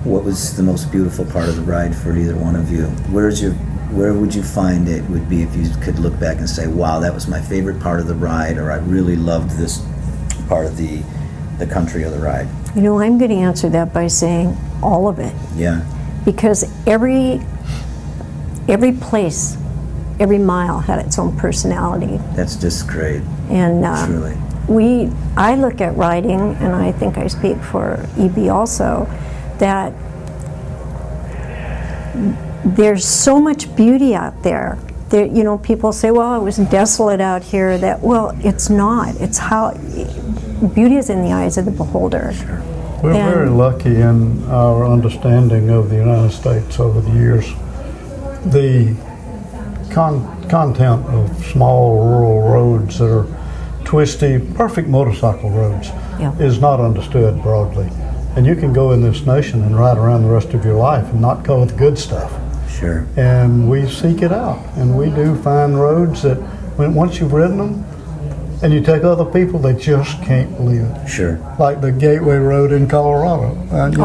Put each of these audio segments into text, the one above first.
what was the most beautiful part of the ride for either one of you? Where would you find it would be if you could look back and say, wow, that was my favorite part of the ride, or I really loved this part of the country of the ride? You know, I'm going to answer that by saying all of it. Yeah. Because every place, every mile had its own personality. That's just great. And truly. I look at riding, and I think I speak for EB also, that there's so much beauty out there. You know, people say, well, it was desolate out here. Well, it's not. It's how beauty is in the eyes of the beholder. Sure. We're very lucky in our understanding of the United States over the years. The content of small rural roads that are twisty, perfect motorcycle roads is not understood broadly. And you can go in this nation and ride around the rest of your life and not go with the good stuff. Sure. And we seek it out. And we do find roads that once you've ridden them and you take other people, they just can't believe it. Sure. Like the Gateway Road in Colorado. And,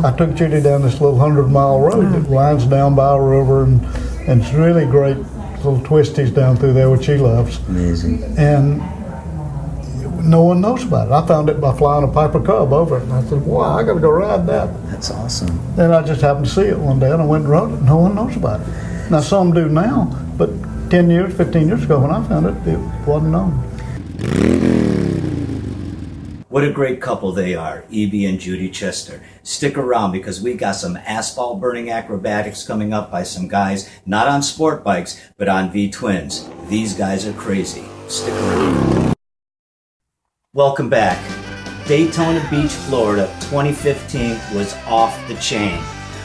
I took Judy down this little 100-mile road that winds down by a river, and it's really great little twisties down through there, which she loves. Amazing. And no one knows about it. I found it by flying a Piper Cub over it, and I said, wow, I got to go ride that. That's awesome. Then I just happened to see it one day, and I went and rode it. No one knows about it. Now, some do now, but 10 years, 15 years ago when I found it, it wasn't known. What a great couple they are, E.B. and Judy Chester. Stick around because we got some asphalt burning acrobatics coming up by some guys, not on sport bikes, but on V-twins. These guys are crazy. Stick around. Welcome back. Daytona Beach, Florida, 2015 was off the chain.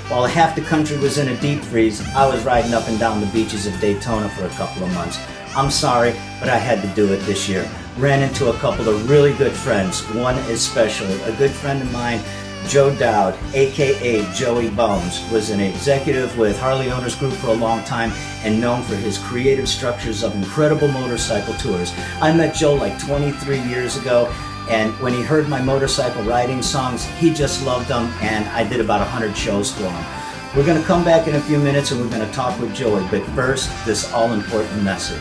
While half the country was in a deep freeze, I was riding up and down the beaches of Daytona for a couple of months. I'm sorry, but I had to do it this year. Ran into a couple of really good friends, one especially. A good friend of mine, Joe Dowd, aka Joey Bones, was an executive with Harley Owners Group for a long time and known for his creative structures of incredible motorcycle tours. I met Joe like 23 years ago, and when he heard my motorcycle riding songs, he just loved them, and I did about 100 shows for him. We're going to come back in a few minutes and we're going to talk with Joey, but first, this all-important message.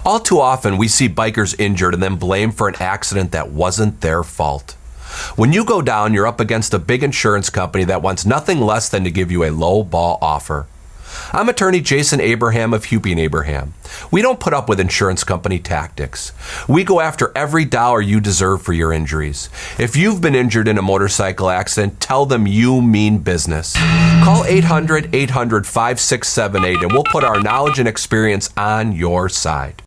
All too often, we see bikers injured and then blamed for an accident that wasn't their fault. When you go down, you're up against a big insurance company that wants nothing less than to give you a low ball offer. I'm attorney Jason Abraham of Hupie & Abraham. We don't put up with insurance company tactics. We go after every dollar you deserve for your injuries. If you've been injured in a motorcycle accident, tell them you mean business. Call 800-800-5678 and we'll put our knowledge and experience on your side.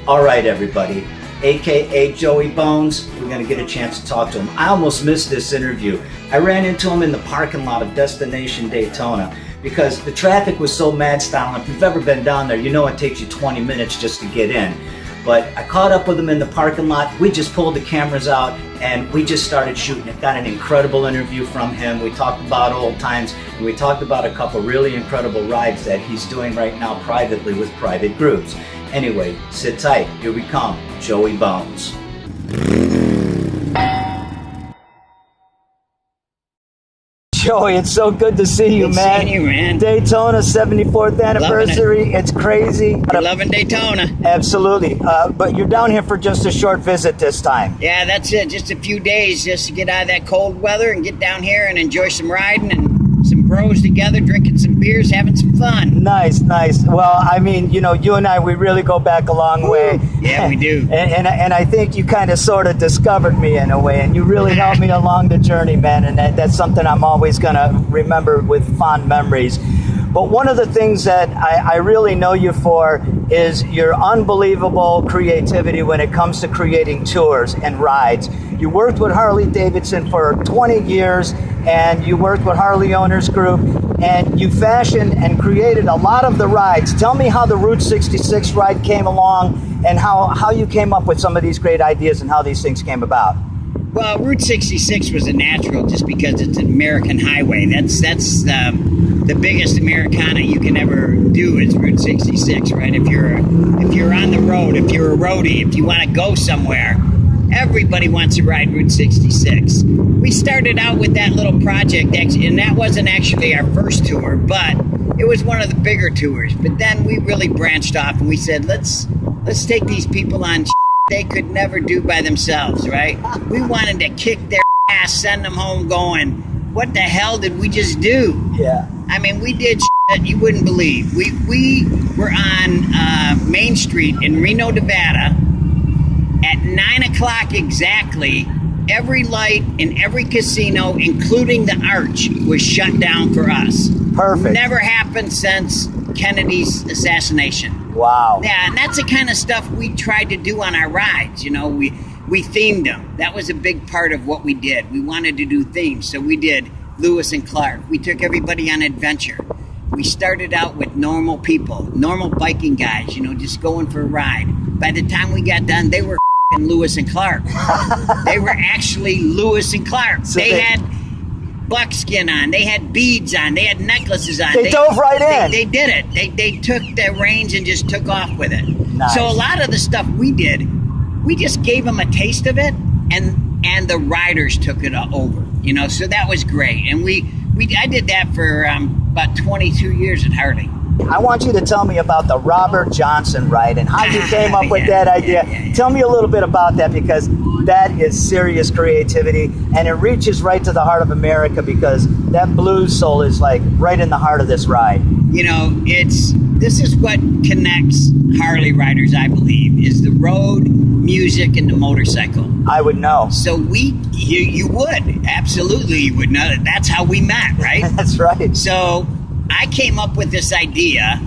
All right, everybody, aka Joey Bones, we're going to get a chance to talk to him. I almost missed this interview. I ran into him in the parking lot of Destination Daytona because the traffic was so mad style. If you've ever been down there, you know it takes you 20 minutes just to get in. But I caught up with him in the parking lot. We just pulled the cameras out and we just started shooting. It got an incredible interview from him. We talked about old times and we talked about a couple really incredible rides that he's doing right now privately with private groups. Anyway, sit tight. Here we come, Joey Bones. Joey, it's so good to see you, Good man. seeing you, man. Daytona 74th anniversary. It's crazy. We're loving Daytona. Absolutely. But you're down here for just a short visit this time. Yeah, that's it. Just a few days just to get out of that cold weather and get down here and enjoy some riding and some bros together, drinking some beers, having some fun. Nice, nice. Well, I mean, you know, you and I, we really go back a long way. Yeah, we do. And I think you kind of sort of discovered me in a way, and you really helped me along the journey, man, and that's something I'm always going to remember with fond memories. But one of the things that I really know you for is your unbelievable creativity when it comes to creating tours and rides. You worked with Harley Davidson for 20 years, and you worked with Harley Owners Group, and you fashioned and created a lot of the rides. Tell me how the Route 66 ride came along and how you came up with some of these great ideas and how these things came about. Well, Route 66 was a natural just because it's an American highway. That's the biggest Americana you can ever do is Route 66, right? If you're on the road, if you're a roadie, if you want to go somewhere, Everybody wants to ride Route 66. We started out with that little project, and that wasn't actually our first tour, but it was one of the bigger tours. But then we really branched off, and we said, let's take these people on they could never do by themselves, right? We wanted to kick their ass, send them home going, what the hell did we just do? Yeah. I mean, we did shit you wouldn't believe. We were on Main Street in Reno, Nevada at 9 o'clock exactly. Every light in every casino, including the Arch, was shut down for us. Perfect. Never happened since Kennedy's assassination. Wow. Yeah, and that's the kind of stuff we tried to do on our rides. You know, we themed them. That was a big part of what we did. We wanted to do themes, so we did Lewis and Clark. We took everybody on adventure. We started out with normal people, normal biking guys, you know, just going for a ride. By the time we got done, they were Lewis and Clark. They were actually Lewis and Clark. So they had buckskin on, they had beads on, they had necklaces on. They dove right in. They did it. They took their reins and just took off with it. Nice. So a lot of the stuff we did, we just gave them a taste of it, and the riders took it over. You know, so that was great. And I did that for about 22 years at Harley. I want you to tell me about the Robert Johnson ride and how you came up with that idea. Tell me a little bit about that, because that is serious creativity, and it reaches right to the heart of America, because that blues soul is like right in the heart of this ride. You know, this is what connects Harley riders, I believe, is the road, music, and the motorcycle. I would know. So you would, absolutely you would know. That's how we met, right? That's right. So I came up with this idea.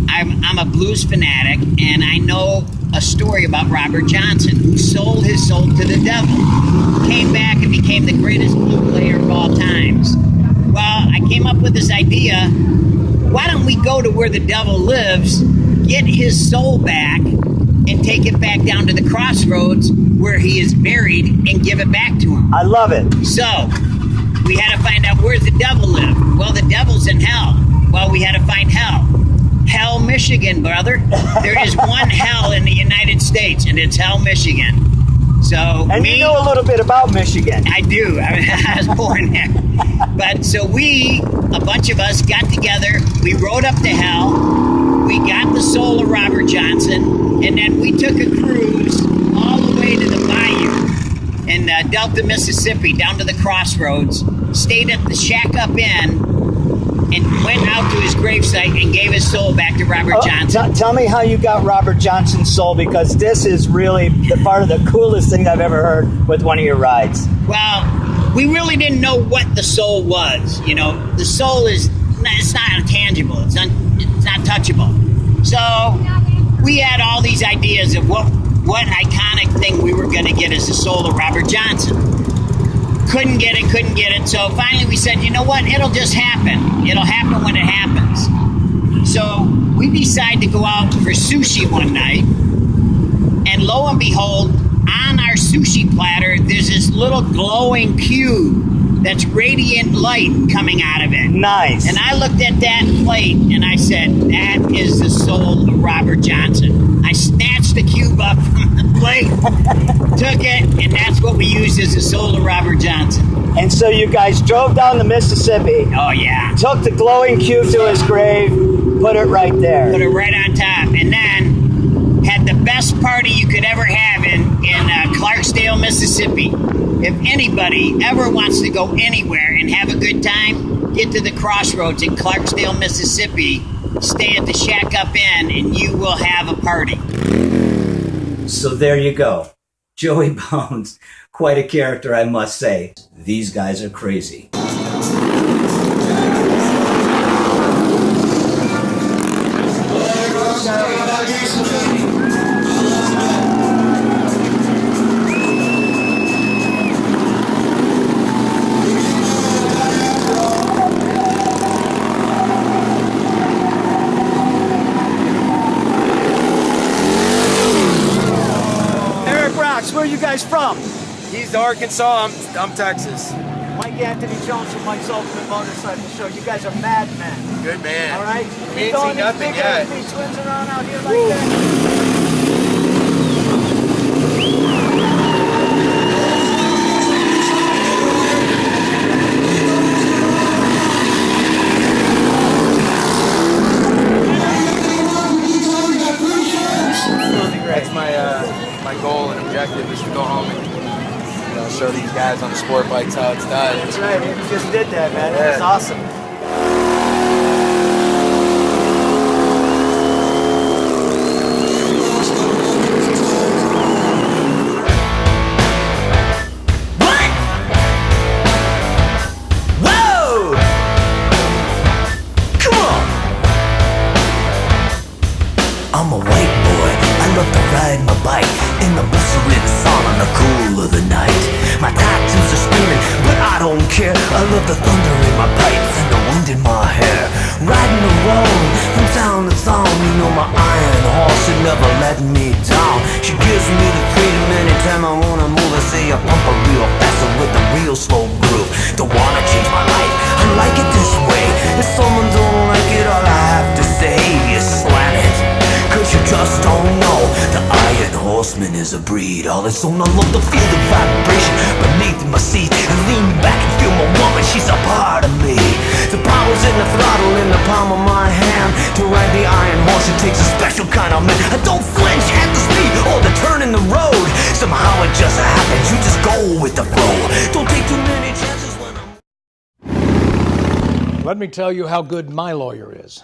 I'm a blues fanatic, and I know a story about Robert Johnson, who sold his soul to the devil, came back and became the greatest blues player of all times. Well, I came up with this idea. Why don't we go to where the devil lives, get his soul back, and take it back down to the crossroads where he is buried and give it back to him? I love it. So we had to find out where the devil lived. Well, the devil's in hell. Well, we had to find hell. Hell, Michigan, brother. There is one hell in the United States, and it's Hell, Michigan. So And you know a little bit about Michigan. I do. I was born there. But so a bunch of us got together. We rode up to hell. We got the soul of Robert Johnson, and then we took a cruise all the way to the bayou in Delta, Mississippi, down to the crossroads, stayed at the Shack Up Inn, and went out to his gravesite and gave his soul back to Robert Johnson. Tell me how you got Robert Johnson's soul, because this is really the part of the coolest thing I've ever heard with one of your rides. Well, we really didn't know what the soul was. You know, the soul it's not intangible. It's not touchable. So we had all these ideas of what iconic thing we were going to get as the soul of Robert Johnson. Couldn't get it. So finally we said, you know what? It'll just happen. It'll happen when it happens. So we decided to go out for sushi one night, and lo and behold, on our sushi platter, there's this little glowing cube that's radiant light coming out of it. Nice. And I looked at that plate and I said, that is the soul of Robert Johnson. I snatched the cube up from the plate, took it, and that's what we used as the soul of Robert Johnson. And so you guys drove down the Mississippi, Oh, yeah. took the glowing cube to his grave, put it right there. Put it right on top. And then had the best party you could ever have in Clarksdale, Mississippi. If anybody ever wants to go anywhere and have a good time, get to the crossroads in Clarksdale, Mississippi, stay at the Shack Up Inn, and you will have a party. So there you go. Joey Bones, quite a character, I must say. These guys are crazy. Where are you guys from? He's Arkansas, I'm Texas. Mike Anthony Jones from Mike's Ultimate Motorcycle Show. You guys are madmen. Good man. All right? We ain't seen nothing yet. Big twins around out here like that. guys on the sport bikes how it's done. That's right. You just did that, man. Yeah. It was awesome. What? Whoa! Come on! I'm a white boy. I love to ride my bike in the blistering sun on the cool of the night. My tattoos are screaming, but I don't care. I love the thunder in my pipes and the wind in my hair. Riding the road from town to town, you know my iron horse should never let me down. She gives me the freedom anytime I wanna move. I say I pump her real fast and with a real slow groove. Don't wanna change my life, I like it this way. If someone don't like it, all I have to say is slam it. Cause you just don't know, the Iron Horseman is a breed all its own. I love to feel the vibration beneath my seat and lean back and feel my woman, she's a part of me. The power's in the throttle in the palm of my hand. To ride the Iron Horse it takes a special kind of man. I don't flinch at the speed or the turn in the road. Somehow it just happens, you just go with the flow. Don't take too many chances when I'm... Let me tell you how good my lawyer is.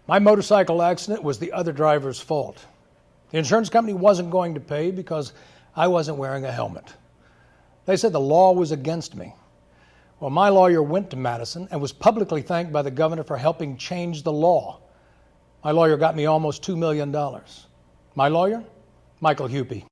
My motorcycle accident was the other driver's fault. The insurance company wasn't going to pay because I wasn't wearing a helmet. They said the law was against me. Well, my lawyer went to Madison and was publicly thanked by the governor for helping change the law. My lawyer got me almost $2 million. My lawyer? Michael Hupy.